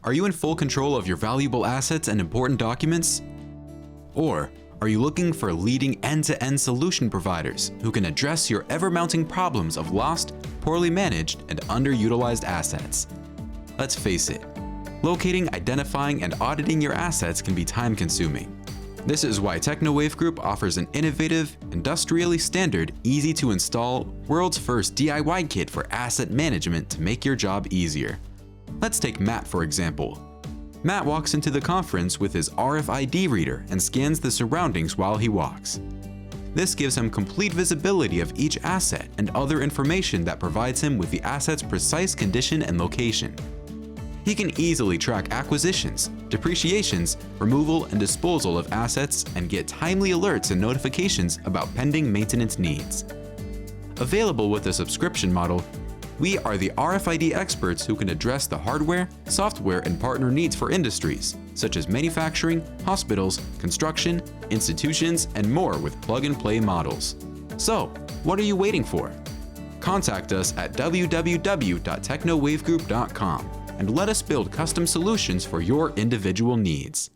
Are you in full control of your valuable assets and important documents? Or are you looking for leading end-to-end solution providers who can address your ever-mounting problems of lost, poorly managed, and underutilized assets? Let's face it, locating, identifying, and auditing your assets can be time-consuming. This is why Technowave Group offers an innovative, industrially standard, easy-to-install, world's first DIY kit for asset management to make your job easier. Let's take Matt for example. Matt walks into the conference with his RFID reader and scans the surroundings while he walks. This gives him complete visibility of each asset and other information that provides him with the asset's precise condition and location. He can easily track acquisitions, depreciations, removal and disposal of assets, and get timely alerts and notifications about pending maintenance needs. Available with a subscription model, we are the RFID experts who can address the hardware, software, and partner needs for industries, such as manufacturing, hospitals, construction, institutions, and more with plug-and-play models. So, what are you waiting for? Contact us at www.technowavegroup.com and let us build custom solutions for your individual needs.